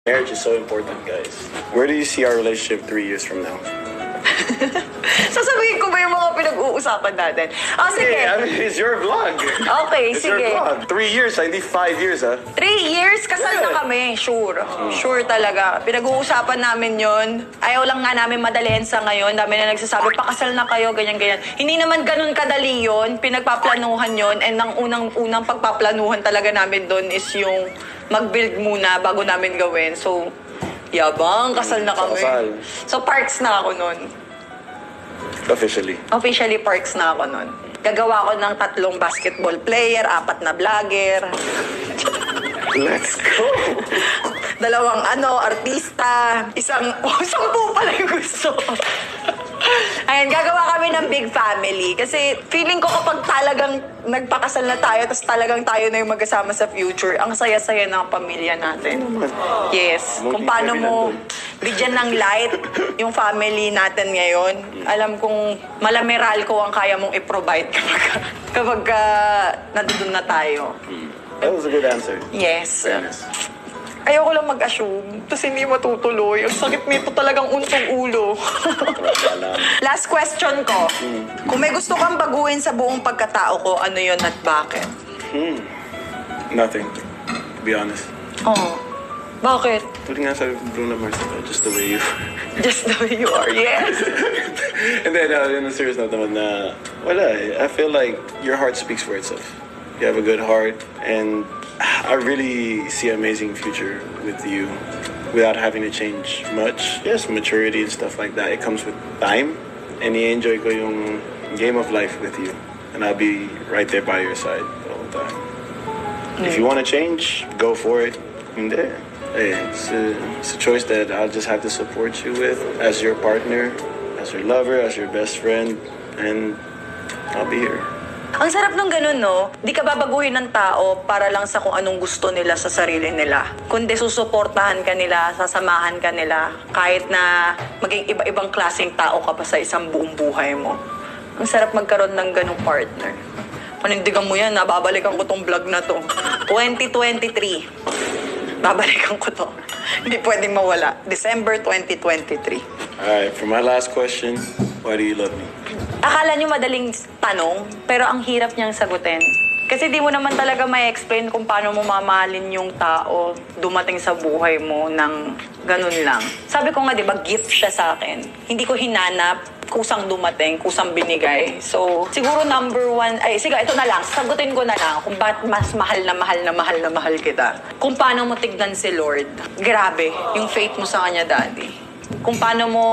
Marriage is so important, guys. Where do you see our relationship 3 years from now? Sasabihin ko ba yung mga pinag-uusapan natin? Sige. Hey, I mean, it's your vlog. Okay, It's sige. your vlog. 3 years, hindi 5 years, ha? 3 years, kasal na kami. Sure. Sure talaga. Pinag-uusapan namin yon. Ayaw lang nga namin madalian sa ngayon. Dami na nagsasabi, pakasal na kayo, ganyan-ganyan. Hindi naman ganun kadali yon. Pinagpaplanuhan yon. And ang unang pagpaplanuhan talaga namin doon is yung mag-build muna bago namin gawin. So, yabang, kasal na kami. Kasal. So, parks na ako nun. Officially. Officially, parks na ako nun. Gagawa ko ng 3 basketball player, 4 na vlogger, Let's go! 2 artista, 10 pala yung gusto. Ayun, gagawa kami ng big family. Kasi feeling ko kapag talagang nagpakasal na tayo, tapos talagang tayo na yung magkasama sa future, ang saya-saya ng pamilya natin. Yes. Kung paano mo bigyan ng light yung family natin ngayon, alam kong malameral ko ang kaya mong i-provide kapag nandun na tayo. That was a good answer. Yes. Fairness. Ayoko lang mag-assume, tapos hindi matutuloy. Ang sakit nito talagang untong ulo. Last question ko. Kung may gusto kang baguhin sa buong pagkatao ko, ano yon at bakit? Nothing, to be honest. Oh. Bakit? Tuloy nga sabi ko, Bruno Mars, just the way you Just the way you are, yes. And then, in a serious note naman na, wala eh. I feel like your heart speaks for itself. You have a good heart, and I really see an amazing future with you without having to change much. Yes, maturity and stuff like that. It comes with time, and i-enjoy ko yung game of life with you. And I'll be right there by your side all the time. If you want to change, go for it. Hindi. Hey, it's a choice that I'll just have to support you with as your partner, as your lover, as your best friend, and I'll be here. Ang sarap nung ganun, no? Di ka babaguhin ng tao para lang sa kung anong gusto nila sa sarili nila. Kundi susuportahan ka nila, sasamahan ka nila, kahit na maging iba-ibang klaseng tao ka pa sa isang buong buhay mo. Ang sarap magkaroon ng ganung partner. Panindigan mo yan, babalikan ko tong vlog na to. 2023. Babalikan ko to. Hindi pwedeng mawala. December 2023. Alright, for my last question, why do you love me? Akala nyo madaling tanong, pero ang hirap niyang sagutin. Kasi di mo naman talaga may explain kung paano mo mamahalin yung tao dumating sa buhay mo ng ganun lang. Sabi ko nga, di ba, gift siya sa akin. Hindi ko hinanap, kusang dumating, kusang binigay. So, siguro number 1, sige, ito na lang, sagutin ko na lang kung bakit mas mahal na mahal na mahal na mahal kita. Kung paano mo tignan si Lord. Grabe, yung faith mo sa kanya, Daddy. Kung paano mo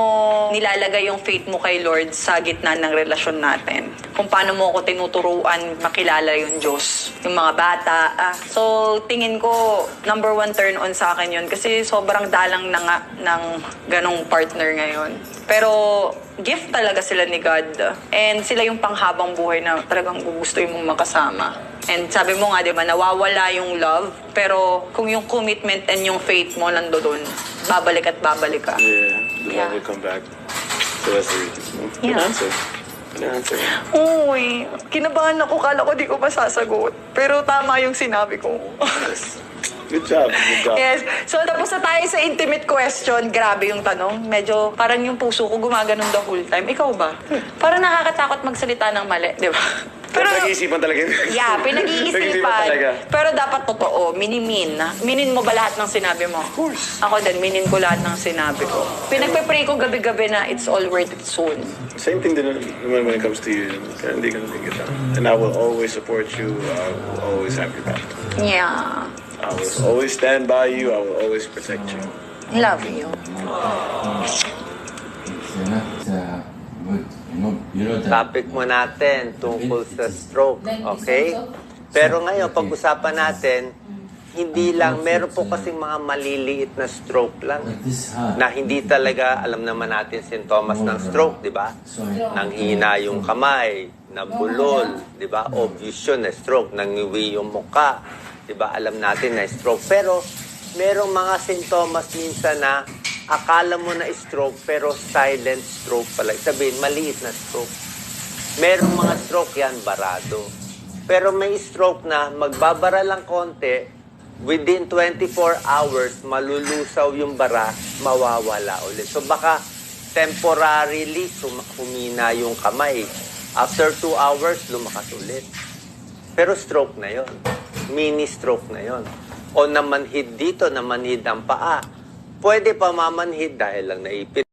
nilalagay yung faith mo kay Lord sa gitna ng relasyon natin. Kung paano mo ako tinuturuan makilala yung Diyos, yung mga bata. So, tingin ko, number 1 turn on sa akin yun. Kasi sobrang dalang na nga ng ganong partner ngayon. Pero, gift talaga sila ni God. And sila yung panghabang buhay na talagang gugustuhin mong makasama. And sabi mo nga, di ba, nawawala yung love. Pero kung yung commitment and yung faith mo nandoon, babalik at babalik ka. Yeah, the Yeah. love will come back. So that's the reason. Good Yeah. answer. Good answer. Uy, kinabahan ako. Kala ko di ko masasagot. Pero tama yung sinabi ko. Good job. Good job. Yes. So, tapos na tayo sa intimate question. Grabe yung tanong. Medyo parang yung puso ko gumaganon the whole time. Ikaw ba? Parang nakakatakot magsalita ng mali, di ba? Pero pinag-iisipan talaga yun. Yeah, Pinag-iisipan pinag-iisipan. talaga. Pero dapat totoo. Minin. Minin mo ba lahat ng sinabi mo? Of course. Ako din, minin ko lahat ng sinabi ko. Pinagpe-pray ko gabi-gabi na it's all worth it soon. Same thing din naman when it comes to you. Kaya hindi ka natin kita. And I will always support you. I will always have your back. Yeah. I will always stand by you. I will always protect you. Love you. It's not good. You know that. Topic mo natin tungkol sa stroke, okay? Pero ngayon, pag-usapan natin, hindi lang, meron po kasing mga maliliit na stroke lang. Na hindi talaga, alam naman natin sintomas ng stroke, di ba? Nanghina yung kamay, nabulol, di ba? Obvious yun na stroke, nangiwi yung muka, di ba? Alam natin na stroke. Pero, merong mga sintomas minsan na akala mo na stroke, pero silent stroke pala. Sabihin, maliit na stroke. Merong mga stroke yan, barado. Pero may stroke na magbabara lang konti, within 24 hours, malulusaw yung bara, mawawala ulit. So baka temporarily humina yung kamay. After 2 hours, lumakas ulit. Pero stroke na yon, mini stroke na yon. O namanhid dito, namanhid ang paa. Pwede pa mamanhid dahil lang naipit.